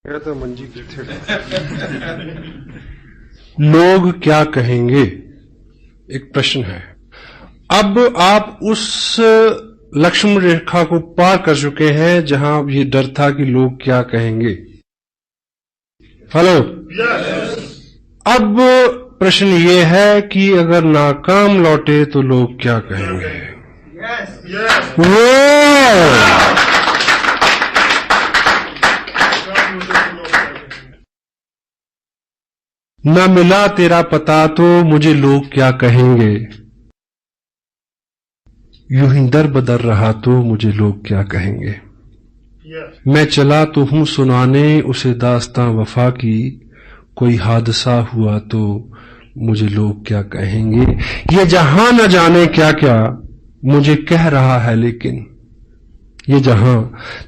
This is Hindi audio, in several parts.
कहता मंजी किथे लोग क्या कहेंगे, एक प्रश्न है। अब आप उस लक्ष्मण रेखा को पार कर चुके हैं जहां ये डर था कि लोग क्या कहेंगे। हेलो, अब प्रश्न ये है कि अगर नाकाम लौटे तो लोग क्या कहेंगे। न मिला तेरा पता तो मुझे लोग क्या कहेंगे, यूं ही दर बदर रहा तो मुझे लोग क्या कहेंगे। मैं चला तो हूं सुनाने उसे दास्तां वफा की, कोई हादसा हुआ तो मुझे लोग क्या कहेंगे। ये जहां न जाने क्या क्या मुझे कह रहा है, लेकिन ये जहां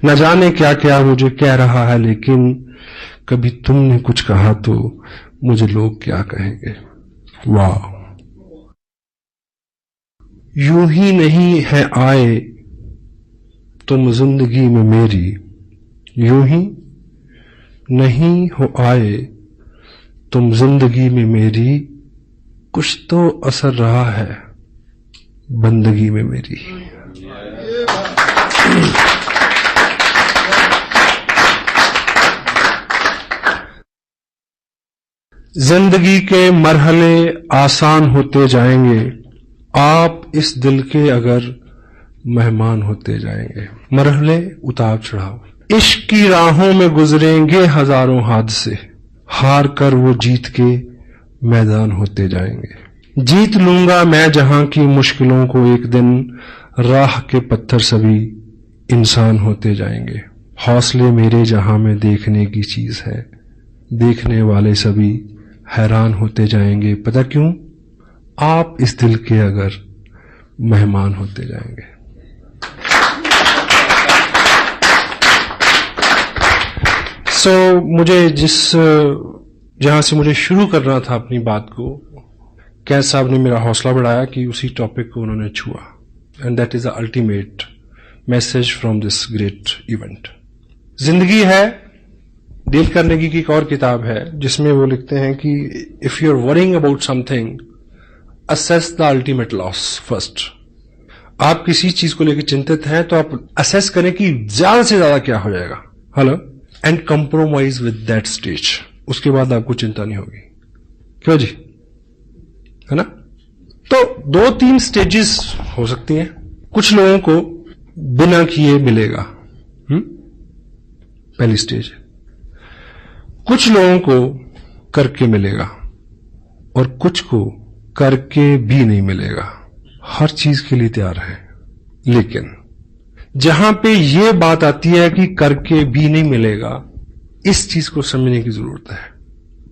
न जाने क्या क्या मुझे कह रहा है, लेकिन कभी तुमने कुछ कहा तो मुझे लोग क्या कहेंगे। वाह, यूं ही नहीं है आए तुम जिंदगी में मेरी, यूं ही नहीं हो आए तुम जिंदगी में मेरी, कुछ तो असर रहा है बंदगी में मेरी। जिंदगी के मरहले आसान होते जाएंगे, आप इस दिल के अगर मेहमान होते जाएंगे। मरहले उतार चढ़ाव, इश्क की राहों में गुजरेंगे हजारों हादसे, हार कर वो जीत के मैदान होते जाएंगे। जीत लूंगा मैं जहां की मुश्किलों को एक दिन, राह के पत्थर सभी इंसान होते जाएंगे। हौसले मेरे जहां में देखने की चीज है, देखने वाले सभी हैरान होते जाएंगे। पता क्यों? आप इस दिल के अगर मेहमान होते जाएंगे। मुझे जहां से मुझे शुरू करना था अपनी बात को, कैद साहब ने मेरा हौसला बढ़ाया कि उसी टॉपिक को उन्होंने छुआ, and that is the ultimate message from this great event. जिंदगी है, डेल कार्नेगी की एक और किताब है जिसमें वो लिखते हैं कि if you are worrying about something, assess the ultimate loss first. आप किसी चीज को लेकर चिंतित हैं तो आप असेस करें कि ज्यादा से ज्यादा क्या हो जाएगा। Hello, and compromise with that stage, उसके बाद आपको चिंता नहीं होगी। क्यों जी, है ना? तो 2-3 स्टेजेस हो सकती हैं। कुछ लोगों को बिना किए मिलेगा, पहली स्टेज। कुछ लोगों को करके मिलेगा और कुछ को करके भी नहीं मिलेगा। हर चीज के लिए तैयार है, लेकिन जहां पे ये बात आती है कि करके भी नहीं मिलेगा, इस चीज को समझने की जरूरत है।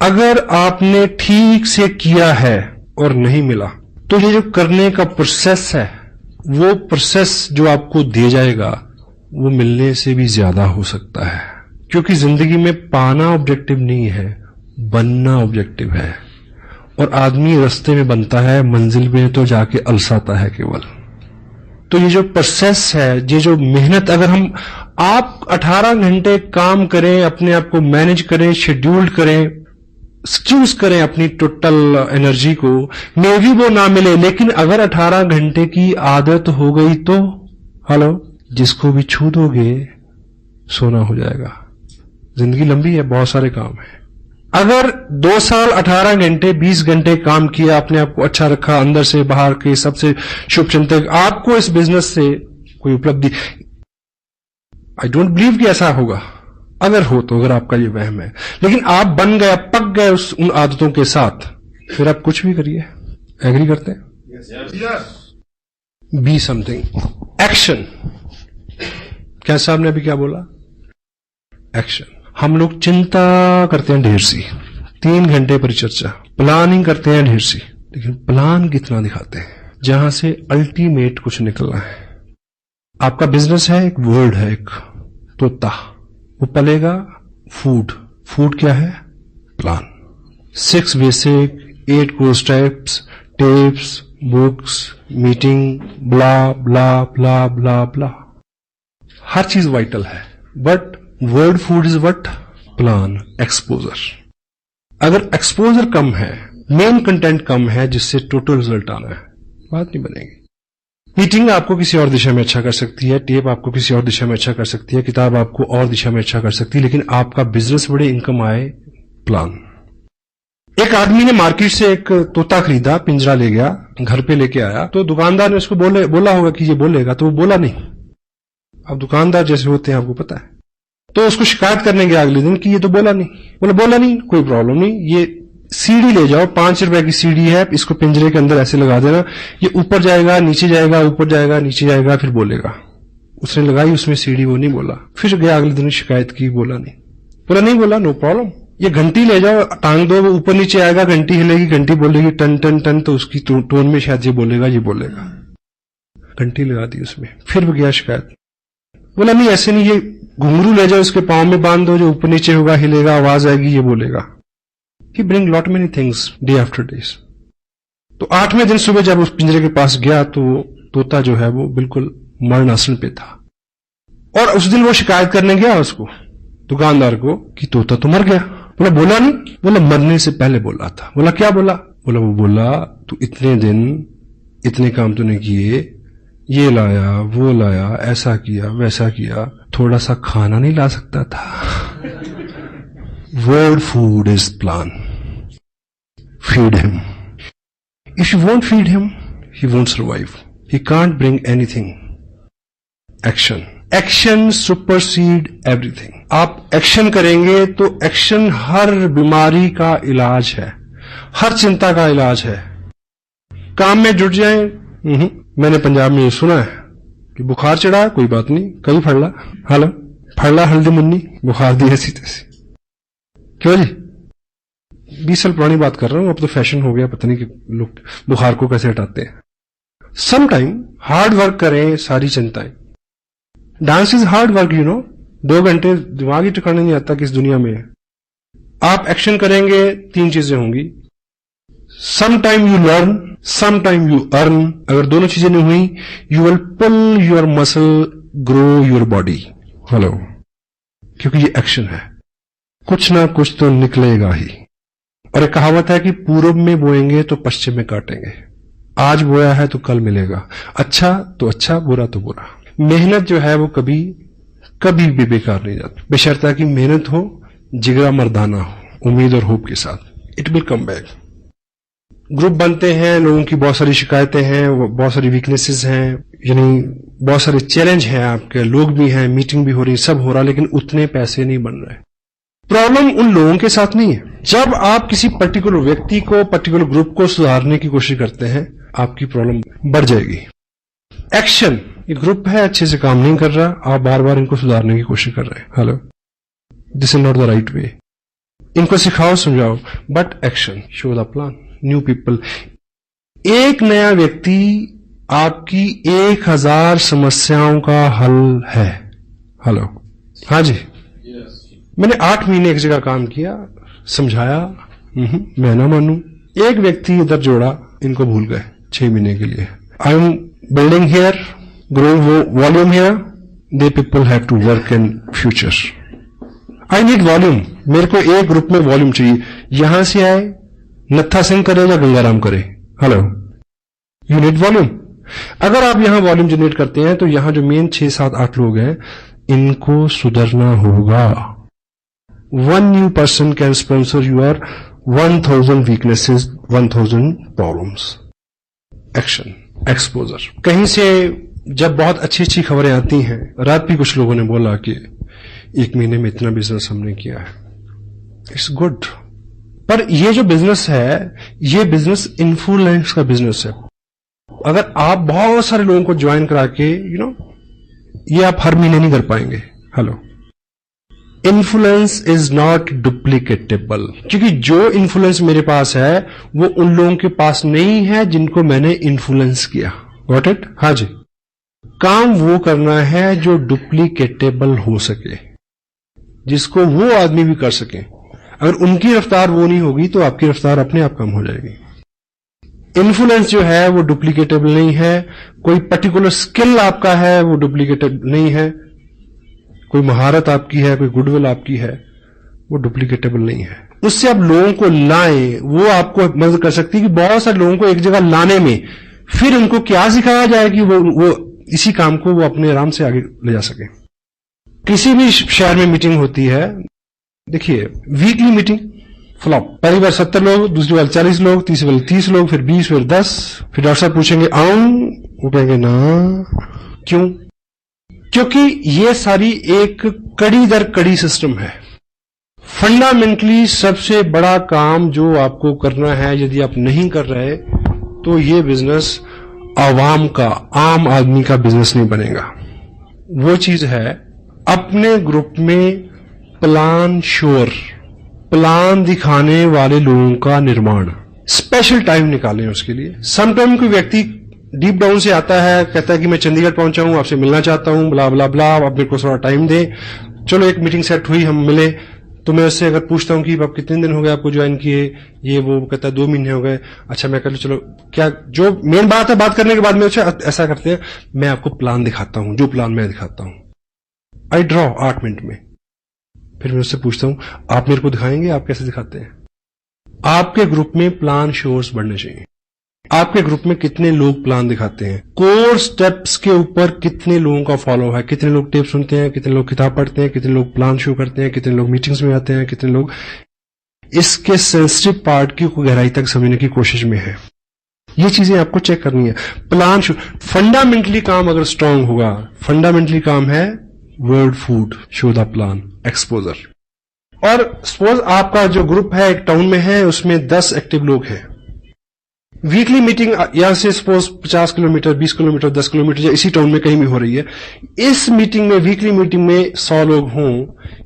अगर आपने ठीक से किया है और नहीं मिला, तो ये जो करने का प्रोसेस है, वो प्रोसेस जो आपको दिया जाएगा वो मिलने से भी ज्यादा हो सकता है। क्योंकि जिंदगी में पाना ऑब्जेक्टिव नहीं है, बनना ऑब्जेक्टिव है। और आदमी रास्ते में बनता है, मंजिल में तो जाके अलसाता है केवल। तो ये जो प्रोसेस है, ये जो मेहनत, अगर आप 18 घंटे काम करें, अपने आप को मैनेज करें, शेड्यूल्ड करें, चूज करें अपनी टोटल एनर्जी को, मे भी वो ना मिले, लेकिन अगर 18 घंटे की आदत हो गई तो हेलो, जिसको भी छू दोगे सोना हो जाएगा। जिंदगी लंबी है, बहुत सारे काम है। अगर 2 साल 18 घंटे 20 घंटे काम किया, अपने आप को अच्छा रखा, अंदर से बाहर के सबसे शुभ चिंतक, आपको इस बिजनेस से कोई उपलब्धि, आई डोंट बिलीव कि ऐसा होगा। अगर हो तो, अगर आपका ये वहम है, लेकिन आप बन गए, पक गए उन आदतों के साथ, फिर आप कुछ भी करिए। एग्री करते हैं? Be something, action. क्या साहब ने अभी क्या बोला? एक्शन। हम लोग चिंता करते हैं ढेर सी, 3 घंटे परिचर्चा, प्लानिंग करते हैं ढेर सी, लेकिन प्लान कितना दिखाते हैं जहां से अल्टीमेट कुछ निकलना है। आपका बिजनेस है, एक वर्ड है, एक तोता, वो पलेगा फूड। फूड क्या है? Plan. 6 basic, 8 course types, tips, books, meeting, blah blah blah blah blah. हर चीज वाइटल है, but word food is what? Plan, exposure. अगर एक्सपोजर कम है, मेन कंटेंट कम है जिससे टोटल रिजल्ट आना है, बात नहीं बनेगी। मीटिंग आपको किसी और दिशा में अच्छा कर सकती है, टेप आपको किसी और दिशा में अच्छा कर सकती है, किताब आपको और दिशा में अच्छा कर सकती है, लेकिन आपका बिजनेस बड़े, इनकम आए, प्लान। एक आदमी ने मार्केट से एक तोता खरीदा, पिंजरा ले गया, घर पे लेके आया, तो दुकानदार ने उसको बोला होगा कि ये बोलेगा, तो वो बोला नहीं। अब दुकानदार जैसे होते हैं आपको पता है, तो उसको शिकायत करने गया अगले दिन कि ये तो बोला नहीं। बोला नहीं, कोई प्रॉब्लम नहीं, ये सीढ़ी ले जाओ, 5 रुपए की सीढ़ी है, इसको पिंजरे के अंदर ऐसे लगा देना, ये ऊपर जाएगा, नीचे जाएगा, ऊपर जाएगा, नीचे जाएगा, फिर बोलेगा। उसने लगाई उसमें सीढ़ी, वो नहीं बोला। फिर गया अगले दिन शिकायत की, बोला नहीं बोला, नो प्रॉब्लम। ये घंटी ले जाओ, टांग दो, वो ऊपर नीचे आएगा, घंटी हिलेगी, घंटी बोलेगी टन टन टन, तो उसकी टोन में शायद ये बोलेगा। घंटी लगा दी उसमें, फिर वो गया शिकायत, बोला नहीं ऐसे नहीं, ये घुंघरू ले जाओ, उसके पांव में बांध दो, जो ऊपर नीचे होगा, हिलेगा, आवाज आएगी, ये बोलेगा। He bring lot many things day after days. तो 8वें दिन सुबह जब उस पिंजरे के पास गया तो तोता जो है वो बिल्कुल मरणासन पे था, और उस दिन वो शिकायत करने गया उसको, दुकानदार को, कि तोता तो मर गया। बोला नहीं, बोला मरने से पहले बोला था। बोला क्या बोला? बोला तू इतने दिन इतने काम तूने किए, ये लाया, वो लाया, ऐसा किया, वैसा किया, थोड़ा सा खाना नहीं ला सकता था? Word food is plan. Feed him. If you won't feed him, he won't survive. He can't bring anything. Action. Action supersede everything. आप एक्शन करेंगे तो एक्शन हर बीमारी का इलाज है, हर चिंता का इलाज है। काम में जुट जाएं। मैंने पंजाब में ये सुना है कि बुखार चढ़ा, कोई बात नहीं, कल फड़ला हल्दी मुन्नी, बुखार दी ऐसी तैसी। क्यों जी? 20 साल पुरानी बात कर रहा हूं, अब तो फैशन हो गया, पता नहीं कि लोग बुखार को कैसे हटाते हैं। सम टाइम हार्ड वर्क करें, सारी चिंताएं। डांस इज हार्ड वर्क, 2 घंटे दिमाग ही ठिकाने नहीं आता किस दुनिया में है। आप एक्शन करेंगे, 3 चीजें होंगी। Some time you learn, some time you earn. अगर दोनों चीजें नहीं हुई, you will pull your muscle, grow your body. क्योंकि ये एक्शन है, कुछ ना कुछ तो निकलेगा ही। और एक कहावत है कि पूर्व में बोएंगे तो पश्चिम में काटेंगे। आज बोया है तो कल मिलेगा, अच्छा तो अच्छा, बुरा तो बुरा। मेहनत जो है वो कभी भी बेकार नहीं जाती, बशर्ते कि मेहनत हो, जिगरा मर्दाना हो, उम्मीद और होप के साथ। It will come back. Group बनते हैं, लोगों की बहुत सारी शिकायतें हैं, बहुत सारी वीकनेसेस हैं, यानी बहुत सारे चैलेंज हैं, आपके लोग भी हैं, मीटिंग भी हो रही, सब हो रहा, लेकिन उतने पैसे नहीं बन रहे। प्रॉब्लम उन लोगों के साथ नहीं है। जब आप किसी पर्टिकुलर व्यक्ति को, पर्टिकुलर ग्रुप को सुधारने की कोशिश करते हैं, आपकी प्रॉब्लम बढ़ जाएगी। एक्शन, ये ग्रुप है, अच्छे से काम नहीं कर रहा, आप बार बार इनको सुधारने की कोशिश कर रहे हैं। This is not the right way. इनको सिखाओ, समझाओ, but action, show the plan, new people. एक नया व्यक्ति आपकी 1000 समस्याओं का हल है। हाँ जी, मैंने 8 महीने एक जगह काम किया, समझाया, मैं ना मानू। एक व्यक्ति इधर जोड़ा, इनको भूल गए 6 महीने के लिए। I am building here, growing volume here, they people have to work in future. I need volume, मेरे को एक ग्रुप में वॉल्यूम चाहिए। यहां से आए, नत्था सिंह करे या गंगाराम करे, यू नीड वॉल्यूम। अगर आप यहां वॉल्यूम जनरेट करते हैं तो यहां जो मेन 6, 7, 8 लोग हैं, इनको सुधरना होगा। 1 new person can sponsor your 1000 weaknesses, 1000 problems. Action, exposure. कहीं से जब बहुत अच्छी अच्छी खबरें आती हैं, रात भी कुछ लोगों ने बोला कि 1 महीने में इतना बिजनेस हमने किया है, इट्स गुड। पर ये जो बिजनेस है, ये बिजनेस इन्फ्लुएंस का बिजनेस है। अगर आप बहुत सारे लोगों को ज्वाइन करा के, ये आप हर महीने नहीं कर पाएंगे। इन्फ्लुएंस इज नॉट डुप्लीकेटेबल, क्योंकि जो इन्फ्लुएंस मेरे पास है वो उन लोगों के पास नहीं है जिनको मैंने इन्फ्लुएंस किया। Got it? हाँ जी। काम वो करना है जो डुप्लीकेटेबल हो सके, जिसको वो आदमी भी कर सके। अगर उनकी रफ्तार वो नहीं होगी तो आपकी रफ्तार अपने आप कम हो जाएगी। इन्फ्लुएंस जो है वो डुप्लीकेटेबल नहीं है। कोई पर्टिकुलर स्किल आपका है वो डुप्लीकेटेबल नहीं है। कोई महारत आपकी है, कोई गुडविल आपकी है, वो डुप्लीकेटेबल नहीं है। उससे आप लोगों को लाएं, वो आपको मदद कर सकती है कि बहुत सारे लोगों को एक जगह लाने में फिर उनको क्या सिखाया जाए कि वो इसी काम को वो अपने आराम से आगे ले जा सके। किसी भी शहर में मीटिंग होती है, देखिए वीकली मीटिंग फ्लॉप, पहली बार 70 लोग, दूसरी बार 40 लोग, तीसरी बार 30 लोग, फिर 20, फिर 10, फिर डॉक्टर साहब पूछेंगे आऊं, वो कहेंगे ना। क्यों? क्योंकि ये सारी एक कड़ी दर कड़ी सिस्टम है। फंडामेंटली सबसे बड़ा काम जो आपको करना है, यदि आप नहीं कर रहे तो ये बिजनेस आवाम का, आम आदमी का बिजनेस नहीं बनेगा। वो चीज है अपने ग्रुप में प्लान श्योर, प्लान दिखाने वाले लोगों का निर्माण। स्पेशल टाइम निकालें उसके लिए। समटाइम कोई व्यक्ति डीप डाउन से आता है, कहता है कि मैं चंडीगढ़ पहुंचा हूं, आपसे मिलना चाहता हूं, ब्ला ब्ला ब्ला, आप मेरे को थोड़ा टाइम दें। चलो एक मीटिंग सेट हुई, हम मिले, तो मैं उससे अगर पूछता हूं कि आप कितने दिन हो गए आपको ज्वाइन किए, ये वो कहता है 2 महीने हो गए। अच्छा मैं कह लूं, चलो क्या जो मेन बात है, बात करने के बाद में अच्छा ऐसा करते हैं, मैं आपको प्लान दिखाता हूं, जो प्लान मैं दिखाता हूं, आई ड्रॉ 8 मिनट में। फिर मैं उससे पूछता हूं आप मेरे को दिखाएंगे, आप कैसे दिखाते हैं। आपके ग्रुप में प्लान शोर्स बढ़ने चाहिए। आपके ग्रुप में कितने लोग प्लान दिखाते हैं, कोर स्टेप्स के ऊपर कितने लोगों का फॉलो है, कितने लोग टिप्स सुनते हैं, कितने लोग किताब पढ़ते हैं, कितने लोग प्लान शो करते हैं, कितने लोग मीटिंग्स में आते हैं, कितने लोग इसके सेंसिटिव पार्ट की गहराई तक समझने की कोशिश में है। ये चीजें आपको चेक करनी है। प्लान शो फंडामेंटली काम अगर स्ट्रांग होगा, फंडामेंटली काम है word food, show the plan, exposure. और सपोज आपका जो ग्रुप है एक टाउन में है, उसमें 10 एक्टिव लोग हैं। वीकली मीटिंग यहां से सपोज 50 किलोमीटर, 20 किलोमीटर, 10 किलोमीटर या इसी टाउन में कहीं भी हो रही है। इस मीटिंग में, वीकली मीटिंग में 100 लोग हों,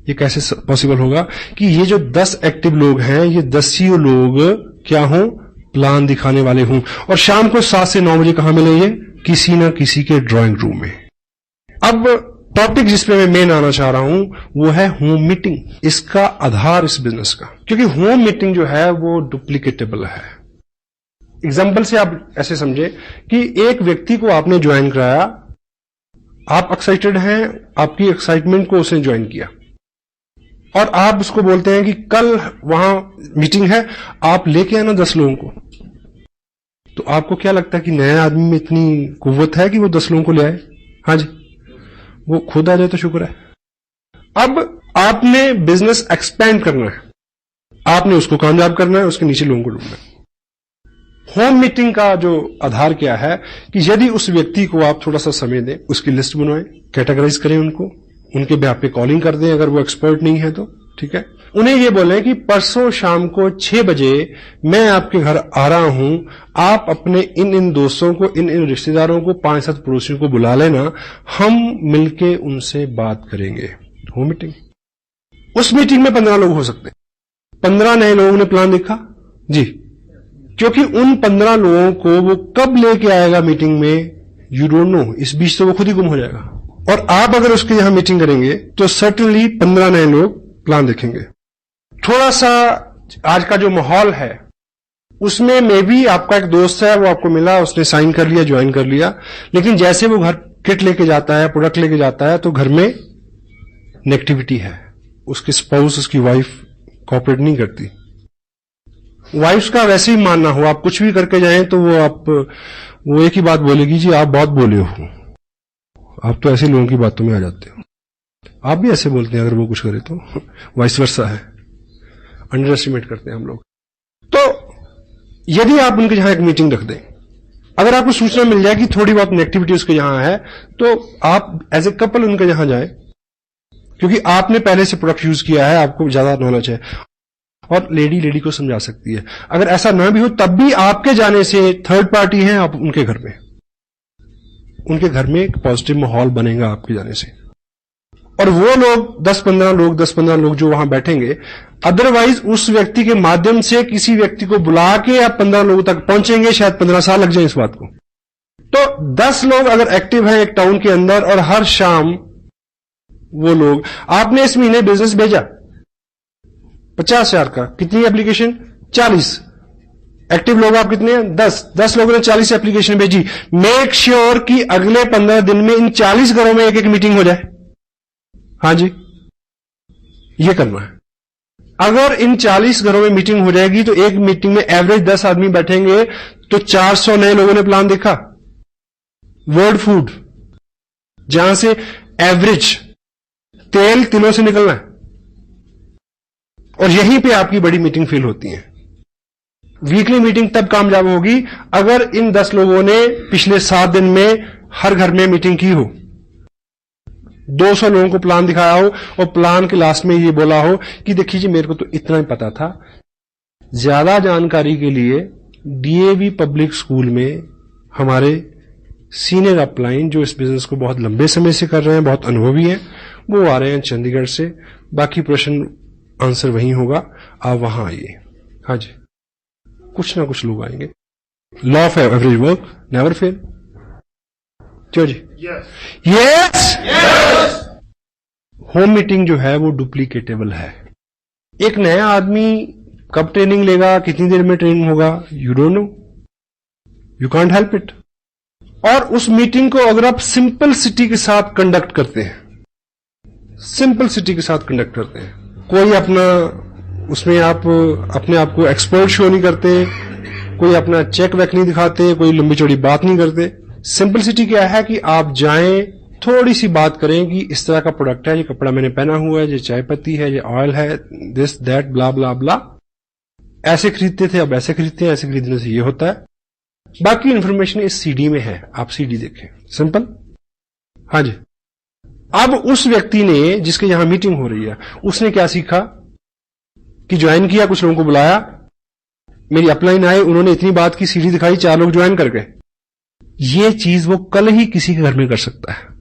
ये कैसे पॉसिबल होगा कि ये जो 10 एक्टिव लोग हैं, ये 10 ही लोग क्या हों, प्लान दिखाने वाले हों। और शाम को 7 से 9 बजे कहां मिलेंगे, किसी ना किसी के ड्राइंग रूम में। अब टॉपिक जिस पे मैं मेन आना चाह रहा हूं वो है होम मीटिंग। इसका आधार इस बिजनेस का, क्योंकि होम मीटिंग जो है वो डुप्लीकेटेबल है। एग्जाम्पल से आप ऐसे समझे कि एक व्यक्ति को आपने ज्वाइन कराया, आप एक्साइटेड हैं, आपकी एक्साइटमेंट को उसने ज्वाइन किया, और आप उसको बोलते हैं कि कल वहां मीटिंग है, आप लेके आना 10 लोगों को। तो आपको क्या लगता है कि नया आदमी में इतनी कुव्वत है कि वो 10 लोगों को ले आए? हाँ जी, वो खुद आ जाए तो शुक्र है। अब आपने बिजनेस एक्सपेंड करना है, आपने उसको कामयाब करना है, उसके नीचे लोगों को ढूंढना है। होम मीटिंग का जो आधार क्या है कि यदि उस व्यक्ति को आप थोड़ा सा समय दें, उसकी लिस्ट बनवाएं, कैटेगराइज करें उनको, उनके बेहाफ पे कॉलिंग कर दें अगर वो एक्सपर्ट नहीं है तो, ठीक है। उन्हें ये बोलें कि परसों शाम को 6 बजे मैं आपके घर आ रहा हूं, आप अपने इन दोस्तों को, इन रिश्तेदारों को, 5-7 पड़ोसियों को बुला लेना, हम मिलके उनसे बात करेंगे। Home meeting. उस मीटिंग में 15 लोग हो सकते हैं। 15 नए लोगों ने प्लान देखा जी, क्योंकि उन 15 लोगों को वो कब लेके आएगा मीटिंग में, यू डोंट नो। इस बीच तो वो खुद ही गुम हो जाएगा। और आप अगर उसके यहां मीटिंग करेंगे तो सर्टेनली 15 नए लोग प्लान देखेंगे। थोड़ा सा आज का जो माहौल है उसमें मे भी आपका एक दोस्त है, वो आपको मिला, उसने साइन कर लिया, ज्वाइन कर लिया, लेकिन जैसे वो घर किट लेके जाता है, प्रोडक्ट लेके जाता है, तो घर में नेगेटिविटी है। उसके स्पाउस, उसकी वाइफ कोऑपरेट नहीं करती। वाइफ का वैसे ही मानना हो, आप कुछ भी करके जाएं तो वो एक ही बात बोलेगी, जी आप बहुत बोले हो, आप तो ऐसे लोगों की बातों में आ जाते हो। आप भी ऐसे बोलते हैं अगर वो कुछ करे तो, वाइस वर्सा है, अंडर एस्टिमेट करते हैं हम लोग। तो यदि आप उनके यहां एक मीटिंग रख दें, अगर आपको सूचना मिल जाए कि थोड़ी बहुत नेगेटिविटी उसके यहां है, तो आप एज ए कपल उनके यहां जाएं, क्योंकि आपने पहले से प्रोडक्ट यूज किया है, आपको ज्यादा नॉलेज है, और लेडी को समझा सकती है। अगर ऐसा ना भी हो तब भी आपके जाने से थर्ड पार्टी है, आप उनके घर में एक पॉजिटिव माहौल बनेगा आपके जाने से। और वो लोग 10-15 लोग जो वहां बैठेंगे, अदरवाइज उस व्यक्ति के माध्यम से किसी व्यक्ति को बुला के आप 15 लोगों तक पहुंचेंगे, शायद 15 साल लग जाए इस बात को। तो 10 लोग अगर एक्टिव हैं एक टाउन के अंदर, और हर शाम वो लोग, आपने इस महीने बिजनेस भेजा 50,000 का, कितनी एप्लीकेशन? 40। एक्टिव लोग आप कितने हैं? 10 लोगों ने 40 एप्लीकेशन भेजी। मेक श्योर कि अगले 15 दिन में इन 40 घरों में एक मीटिंग हो जाए। हाँ जी, ये करना है। अगर इन 40 घरों में मीटिंग हो जाएगी तो एक मीटिंग में एवरेज 10 आदमी बैठेंगे तो 400 नए लोगों ने प्लान देखा। वर्ल्ड फूड, जहां से एवरेज तेल तिलों से निकलना है, और यहीं पे आपकी बड़ी मीटिंग फेल होती है। वीकली मीटिंग तब कामयाब होगी अगर इन 10 लोगों ने पिछले 7 दिन में हर घर में मीटिंग की हो, 200 लोगों को प्लान दिखाया हो और प्लान के लास्ट में ये बोला हो कि देखिए जी मेरे को तो इतना ही पता था। ज्यादा जानकारी के लिए डीएवी पब्लिक स्कूल में हमारे सीनियर अपलाइन जो इस बिजनेस को बहुत लंबे समय से कर रहे हैं, बहुत अनुभवी हैं, वो आ रहे हैं चंडीगढ़ से। बाकी प्रश्न आंसर वहीं होगा, आप वहां आइए। हाँ जी, कुछ ना कुछ लोग आएंगे। Law of average work never fail. क्यों जी? यस। होम मीटिंग जो है वो डुप्लीकेटेबल है। एक नया आदमी कब ट्रेनिंग लेगा, कितनी देर में ट्रेनिंग होगा, you don't know, you can't help it. और उस मीटिंग को अगर आप सिंपल सिटी के साथ कंडक्ट करते हैं, सिंपल सिटी के साथ कंडक्ट करते हैं, कोई अपना उसमें आप अपने आप को एक्सपर्ट शो नहीं करते, कोई अपना चेक वेक नहीं दिखाते, कोई लंबी चौड़ी बात नहीं करते। सिंपलिसिटी क्या है कि आप जाएं, थोड़ी सी बात करें कि इस तरह का प्रोडक्ट है, ये कपड़ा मैंने पहना हुआ है, ये चाय पत्ती है, ये ऑयल है, दिस दैट ब्ला ब्ला ब्ला, ऐसे खरीदते थे अब ऐसे खरीदते हैं, ऐसे खरीदने से ये होता है। बाकी इंफॉर्मेशन इस सीडी में है, आप सीडी देखें, सिंपल। हाँ जी। अब उस व्यक्ति ने जिसके यहां मीटिंग हो रही है, उसने क्या सीखा कि ज्वाइन किया, कुछ लोगों को बुलाया, मेरी अपलाइन आए, उन्होंने इतनी बात की, सीडी दिखाई, 4 लोग ज्वाइन कर गए। ये चीज वो कल ही किसी के घर में कर सकता है।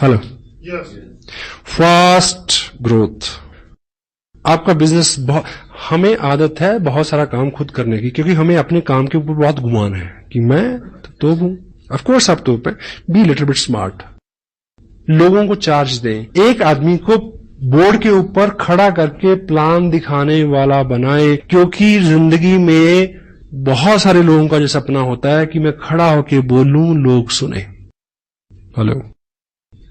Hello, fast growth. आपका बिजनेस बहुत, हमें आदत है बहुत सारा काम खुद करने की, क्योंकि हमें अपने काम के ऊपर बहुत गुमान है कि मैं तो हूं। ऑफ कोर्स आप तो पे बी लिटिल बिट स्मार्ट, लोगों को चार्ज दें। एक आदमी को बोर्ड के ऊपर खड़ा करके प्लान दिखाने वाला बनाए, क्योंकि जिंदगी में बहुत सारे लोगों का जो सपना होता है कि मैं खड़ा होकर बोलूं, लोग सुने। हेलो,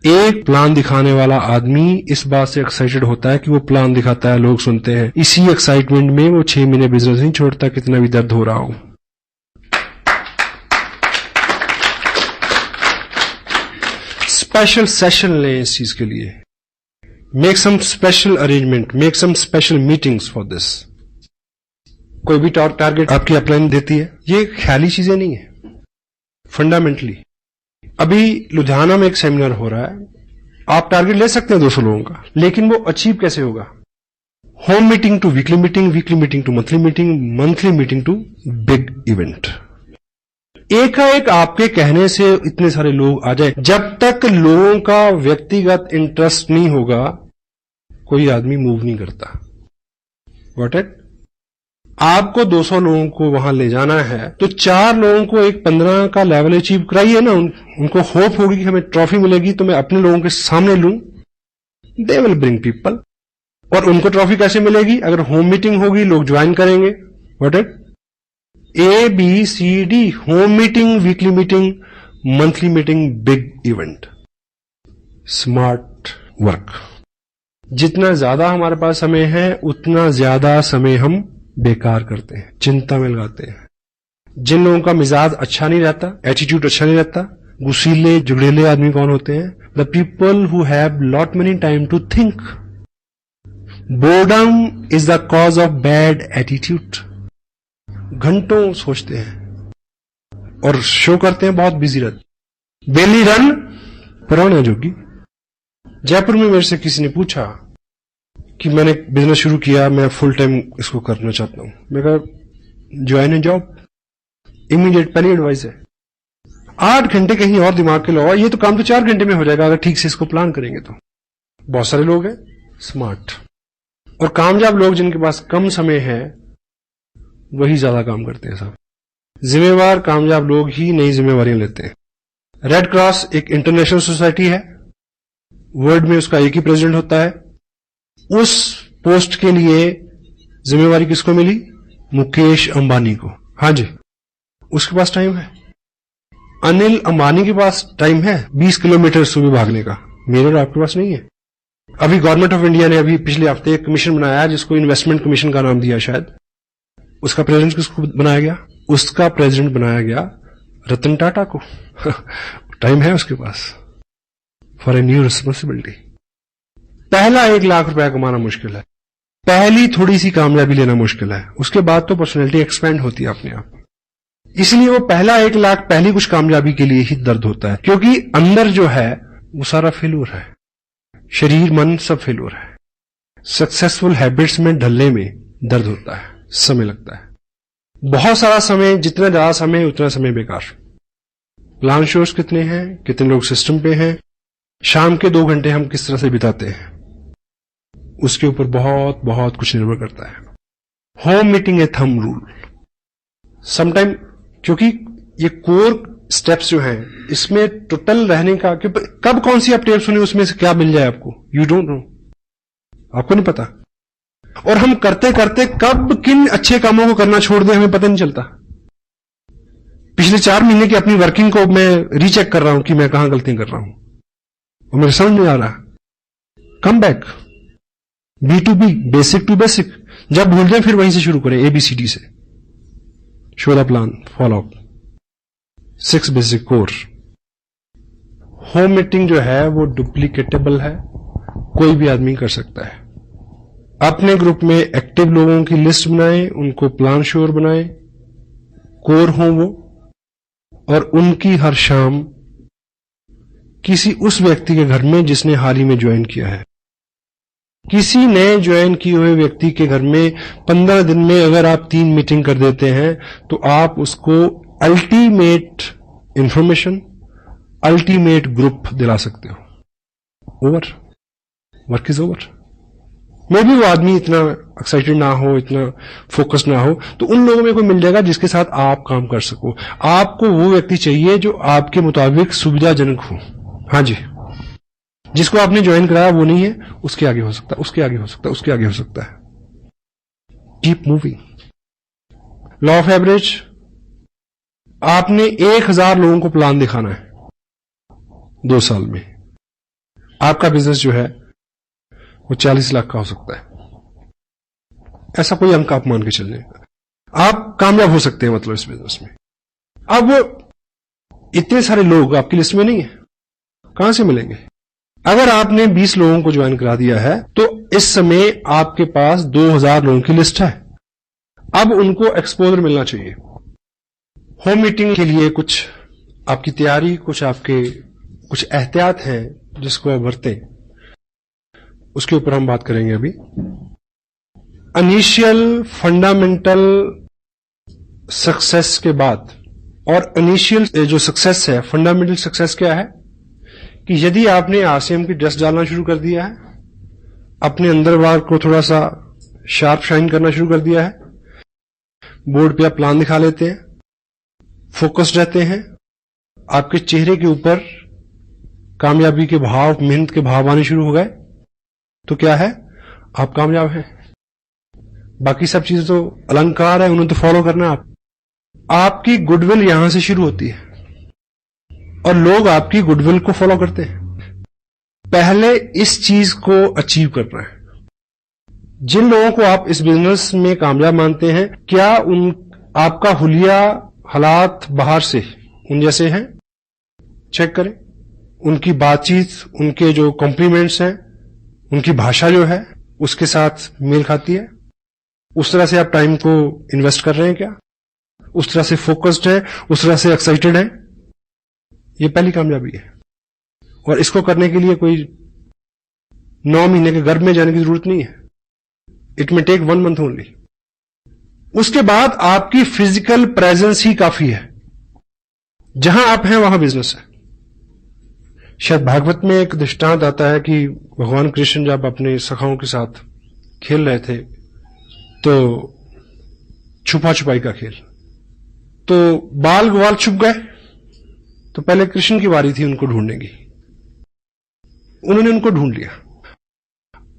एक प्लान दिखाने वाला आदमी इस बात से एक्साइटेड होता है कि वो प्लान दिखाता है, लोग सुनते हैं। इसी एक्साइटमेंट में वो 6 महीने बिजनेस नहीं छोड़ता, कितना भी दर्द हो रहा हो। स्पेशल सेशन लें इस चीज के लिए, make some special arrangement, make some special meetings for this. कोई भी टारगेट आपकी अपलाइन देती है, ये ख्याली चीजें नहीं है, फंडामेंटली। अभी लुधियाना में एक सेमिनार हो रहा है, आप टारगेट ले सकते हैं 200 लोगों का, लेकिन वो अचीव कैसे होगा? Home meeting to weekly meeting, weekly meeting to monthly meeting, monthly meeting to big event. एकाएक आपके कहने से इतने सारे लोग आ जाए, जब तक लोगों का व्यक्तिगत इंटरेस्ट नहीं होगा, कोई आदमी मूव नहीं करता। What it? आपको 200 लोगों को वहां ले जाना है, तो 4 लोगों को एक 15 का लेवल अचीव कराइए ना। उनको होप होगी कि हमें ट्रॉफी मिलेगी, तो मैं अपने लोगों के सामने लूं, दे विल ब्रिंग पीपल। और उनको ट्रॉफी कैसे मिलेगी? अगर होम मीटिंग होगी, लोग ज्वाइन करेंगे। What it? ABCD, home meeting, weekly meeting, monthly meeting, big event. Smart work. जितना ज्यादा हमारे पास समय है, उतना ज्यादा समय हम बेकार करते हैं, चिंता में लगाते हैं। जिन लोगों का मिजाज अच्छा नहीं रहता, एटीट्यूड अच्छा नहीं रहता, गुस्सीले जुगड़ेले आदमी कौन होते हैं? The people who have lot many time to think. Boredom is the cause of bad attitude. घंटों सोचते हैं और शो करते हैं बहुत बिजी रहते। बेली रन पुराना जोगी। जयपुर में मेरे से किसी ने पूछा कि मैंने बिजनेस शुरू किया, मैं फुल टाइम इसको करना चाहता हूं। मैं कहा ज्वाइन ए जॉब, इमीडिएट पहली एडवाइस है। 8 घंटे कहीं और दिमाग के लगाओ, ये तो काम तो 4 घंटे में हो जाएगा अगर ठीक से इसको प्लान करेंगे तो। बहुत सारे लोग हैं स्मार्ट और कामयाब लोग, जिनके पास कम समय है, वही ज्यादा काम करते हैं साहब। जिम्मेवार कामयाब लोग ही नई जिम्मेवारियां लेते हैं। रेड क्रॉस एक इंटरनेशनल सोसाइटी है, वर्ल्ड में उसका एक ही प्रेसिडेंट होता है। उस पोस्ट के लिए जिम्मेवारी किसको मिली? मुकेश अंबानी को। हाँ जी, उसके पास टाइम है। अनिल अंबानी के पास टाइम है 20 किलोमीटर सुबह भागने का, मेरे और आपके पास नहीं है। अभी गवर्नमेंट ऑफ इंडिया ने अभी पिछले हफ्ते एक कमीशन बनाया है जिसको इन्वेस्टमेंट कमीशन का नाम दिया शायद। उसका प्रेसिडेंट किसको बनाया गया? उसका प्रेसिडेंट बनाया गया रतन टाटा को। टाइम है उसके पास फॉर ए न्यू रिस्पॉन्सिबिलिटी। पहला 1 लाख रुपया कमाना मुश्किल है, पहली थोड़ी सी कामयाबी लेना मुश्किल है, उसके बाद तो पर्सनैलिटी एक्सपेंड होती है अपने आप। इसलिए वो पहला 1 लाख पहली कुछ कामयाबी के लिए ही दर्द होता है, क्योंकि अंदर जो है वो सारा फेल्योर है, शरीर मन सब फेल्योर है। सक्सेसफुल हैबिट्स में ढलने में दर्द होता है, समय लगता है, बहुत सारा समय, जितना ज्यादा समय उतना समय बेकार। प्लान शोर्स कितने हैं, कितने लोग सिस्टम पे हैं, शाम के 2 घंटे हम किस तरह से बिताते हैं, उसके ऊपर बहुत बहुत कुछ निर्भर करता है। होम मीटिंग ए थंब रूल समटाइम, क्योंकि ये कोर स्टेप्स जो हैं इसमें टोटल रहने का, कब कौन सी आप टेप सुनी उसमें से क्या मिल जाए आपको, यू डोंट नो, आपको नहीं पता। और हम करते करते कब किन अच्छे कामों को करना छोड़ दें हमें पता नहीं चलता। पिछले 4 महीने की अपनी वर्किंग को मैं रीचेक कर रहा हूं कि मैं कहां गलतियां कर रहा हूं और मेरे समझ नहीं आ रहा। Come back, B2B, basic to basic. जब भूल जाए फिर वहीं से शुरू करें, ABCD से। Show the plan, follow up, 6 basic core. Home meeting जो है वो डुप्लीकेटेबल है, कोई भी आदमी कर सकता है। अपने ग्रुप में एक्टिव लोगों की लिस्ट बनाएं, उनको प्लान श्योर बनाएं, कोर हों वो, और उनकी हर शाम किसी उस व्यक्ति के घर में जिसने हाल ही में ज्वाइन किया है, किसी नए ज्वाइन किए हुए व्यक्ति के घर में 15 दिन में अगर आप 3 मीटिंग कर देते हैं तो आप उसको अल्टीमेट इंफॉर्मेशन, अल्टीमेट ग्रुप दिला सकते हो। Over, work is over. मे भी वो आदमी इतना एक्साइटेड ना हो, इतना फोकस ना हो, तो उन लोगों में कोई मिल जाएगा जिसके साथ आप काम कर सको। आपको वो व्यक्ति चाहिए जो आपके मुताबिक सुविधाजनक हो। हाँ जी, जिसको आपने ज्वाइन कराया वो नहीं है, उसके आगे हो सकता है, उसके आगे हो सकता है, उसके आगे हो सकता है। Keep moving. Law of average, आपने 1000 लोगों को प्लान दिखाना है 2 साल में। आपका बिजनेस जो है वो 40 लाख का हो सकता है, ऐसा कोई अंक आप मान के चलने, आप कामयाब हो सकते हैं मतलब इस बिजनेस में। अब इतने सारे लोग आपकी लिस्ट में नहीं है, कहां से मिलेंगे? अगर आपने 20 लोगों को ज्वाइन करा दिया है तो इस समय आपके पास 2000 लोगों की लिस्ट है। अब उनको एक्सपोजर मिलना चाहिए। होम मीटिंग के लिए कुछ आपकी तैयारी, कुछ आपके कुछ एहतियात हैं जिसको आप बरतें, उसके ऊपर हम बात करेंगे अभी। इनिशियल फंडामेंटल सक्सेस के बाद, और इनिशियल जो सक्सेस है, फंडामेंटल सक्सेस क्या है कि यदि आपने आरसीएम की ड्रेस डालना शुरू कर दिया है, अपने अंदर बाहर को थोड़ा सा शार्प शाइन करना शुरू कर दिया है, बोर्ड पे आप प्लान दिखा लेते हैं, फोकस्ड रहते हैं, आपके चेहरे के ऊपर कामयाबी के भाव, मेहनत के भाव आने शुरू हो गए, तो क्या है, आप कामयाब हैं। बाकी सब चीजें तो अलंकार है, उन्हें तो फॉलो करना है। आपकी गुडविल यहां से शुरू होती है और लोग आपकी गुडविल को फॉलो करते हैं। पहले इस चीज को अचीव करना है। जिन लोगों को आप इस बिजनेस में कामयाब मानते हैं, क्या आपका हुलिया हालात बाहर से उन जैसे हैं? चेक करें। उनकी बातचीत, उनके जो कॉम्प्लीमेंट्स हैं, उनकी भाषा जो है उसके साथ मेल खाती है? उस तरह से आप टाइम को इन्वेस्ट कर रहे हैं क्या? उस तरह से फोकस्ड है, उस तरह से एक्साइटेड है? ये पहली कामयाबी है। और इसको करने के लिए कोई 9 महीने के गर्भ में जाने की जरूरत नहीं है। It may take 1 month only. उसके बाद आपकी फिजिकल प्रेजेंस ही काफी है। जहां आप हैं वहां बिजनेस है। शायद भागवत में एक दृष्टांत आता है कि भगवान कृष्ण जब अपने सखाओं के साथ खेल रहे थे तो छुपा छुपाई का खेल, तो बाल ग्वाल छुप गए, तो पहले कृष्ण की बारी थी उनको ढूंढने की। उन्होंने उनको ढूंढ लिया।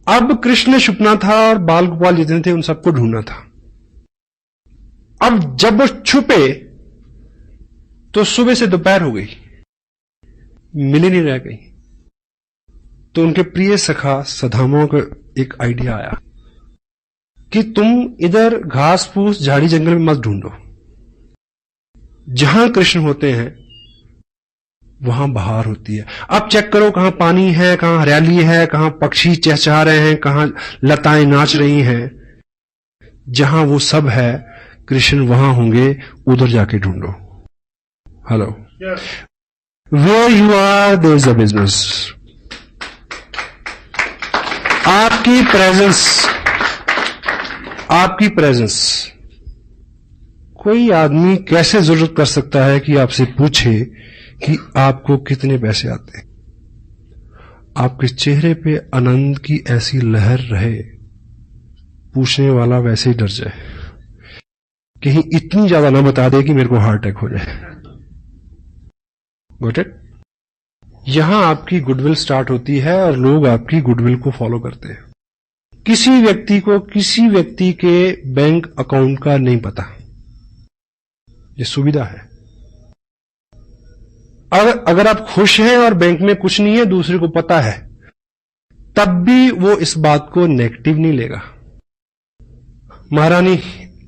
अब कृष्ण ने छुपना था और बाल गोपाल जितने थे उन सबको ढूंढना था। अब जब वो छुपे तो सुबह से दोपहर हो गई, मिले नहीं रह गई। तो उनके प्रिय सखा सदामा को एक आइडिया आया कि तुम इधर घास फूस झाड़ी जंगल में मत ढूंढो, जहां कृष्ण होते हैं वहां बहार होती है। अब चेक करो कहां पानी है, कहां हरियाली है, कहां पक्षी चहचहा रहे हैं, कहां लताएं नाच रही हैं। जहां वो सब है कृष्ण वहां होंगे, उधर जाके ढूंढो। Hello, where you are there is a business. आपकी प्रेजेंस कोई आदमी कैसे जरूरत कर सकता है कि आपसे पूछे कि आपको कितने पैसे आते हैं। आपके चेहरे पे आनंद की ऐसी लहर रहे, पूछने वाला वैसे ही डर जाए, कहीं इतनी ज्यादा ना बता दे कि मेरे को हार्ट अटैक हो जाए। Got it? यहां आपकी गुडविल स्टार्ट होती है और लोग आपकी गुडविल को फॉलो करते हैं। किसी व्यक्ति को किसी व्यक्ति के बैंक अकाउंट का नहीं पता, ये सुविधा है। अगर आप खुश हैं और बैंक में कुछ नहीं है, दूसरे को पता है, तब भी वो इस बात को नेगेटिव नहीं लेगा। महारानी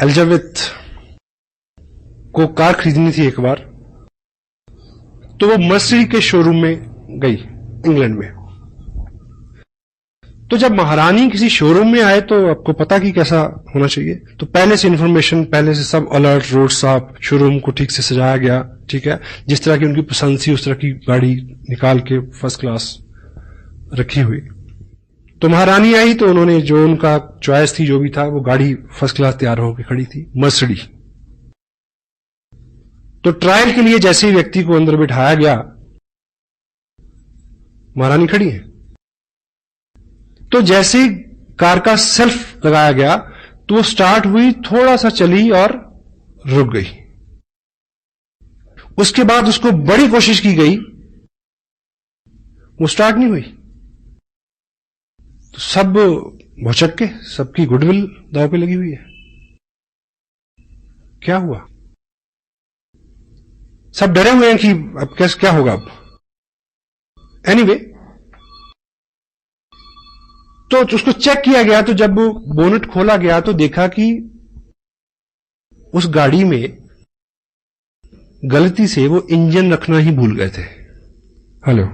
एलिजाबेथ को कार खरीदनी थी एक बार, तो वो मर्सिडीज के शोरूम में गई इंग्लैंड में। तो जब महारानी किसी शोरूम में आए तो आपको पता कि कैसा होना चाहिए, तो पहले से इंफॉर्मेशन, पहले से सब अलर्ट, रोड साफ, शोरूम को ठीक से सजाया गया, ठीक है, जिस तरह की उनकी पसंद थी उस तरह की गाड़ी निकाल के फर्स्ट क्लास रखी हुई। तो महारानी आई तो उन्होंने जो उनका चॉइस थी, जो भी था, वो गाड़ी फर्स्ट क्लास तैयार होकर खड़ी थी, मर्सिडीज। तो ट्रायल के लिए जैसे ही व्यक्ति को अंदर बिठाया गया, महारानी खड़ी है, तो जैसे ही कार का सेल्फ लगाया गया तो वो स्टार्ट हुई, थोड़ा सा चली और रुक गई। उसके बाद उसको बड़ी कोशिश की गई, वो स्टार्ट नहीं हुई। तो सब भौचक के, सबकी गुडविल दांव पे लगी हुई है। क्या हुआ? सब डरे हुए हैं कि अब कैसे क्या होगा। अब एनीवे, तो उसको चेक किया गया, तो जब बोनेट खोला गया तो देखा कि उस गाड़ी में गलती से वो इंजन रखना ही भूल गए थे। हेलो,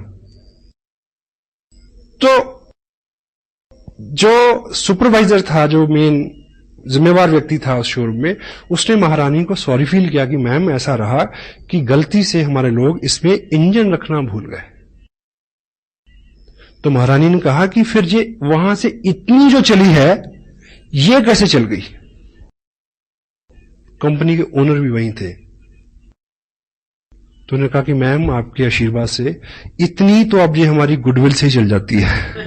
तो जो सुपरवाइजर था, जो मेन जिम्मेवार व्यक्ति था उस शोरूम में, उसने महारानी को सॉरी फील किया कि मैम ऐसा रहा कि गलती से हमारे लोग इसमें इंजन रखना भूल गए। तो महारानी ने कहा कि फिर ये वहां से इतनी जो चली है, ये कैसे चल गई? कंपनी के ओनर भी वहीं थे। तो उन्होंने कहा कि मैम आपके आशीर्वाद से इतनी तो अब ये हमारी गुडविल से ही चल जाती है।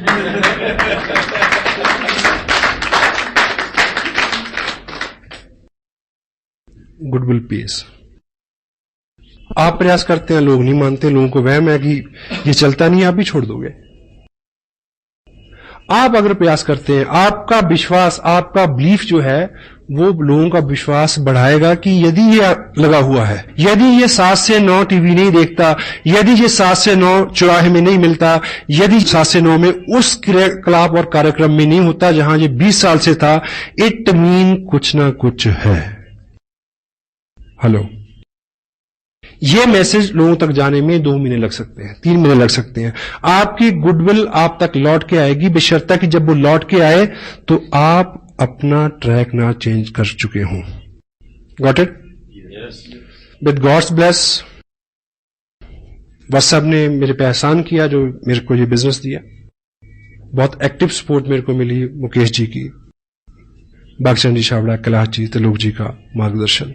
Goodwill pace. आप प्रयास करते हैं, लोग नहीं मानते, लोगों को वहम है कि ये चलता नहीं, आप भी छोड़ दोगे। आप अगर प्रयास करते हैं, आपका विश्वास, आपका बिलीफ जो है, वो लोगों का विश्वास बढ़ाएगा कि यदि ये लगा हुआ है, यदि ये 7 से 9 टीवी नहीं देखता, यदि ये 7 से 9 चौराहे में नहीं मिलता, यदि 7 से 9 में उस क्रियाकलाप और कार्यक्रम में नहीं होता जहां ये 20 साल से था, इट मीन कुछ ना कुछ है। हेलो, ये मैसेज लोगों तक जाने में 2 महीने लग सकते हैं, 3 महीने लग सकते हैं। आपकी गुडविल आप तक लौट के आएगी, बशर्ते कि जब वो लौट के आए तो आप अपना ट्रैक ना चेंज कर चुके हों। Got it? With God's bless, WhatsApp ने मेरे पे एहसान किया जो मेरे को ये बिजनेस दिया। बहुत एक्टिव सपोर्ट मेरे को मिली मुकेश जी की, बागचंद जी छाबड़ा, कैलाश जी, त्रिलोक जी का मार्गदर्शन।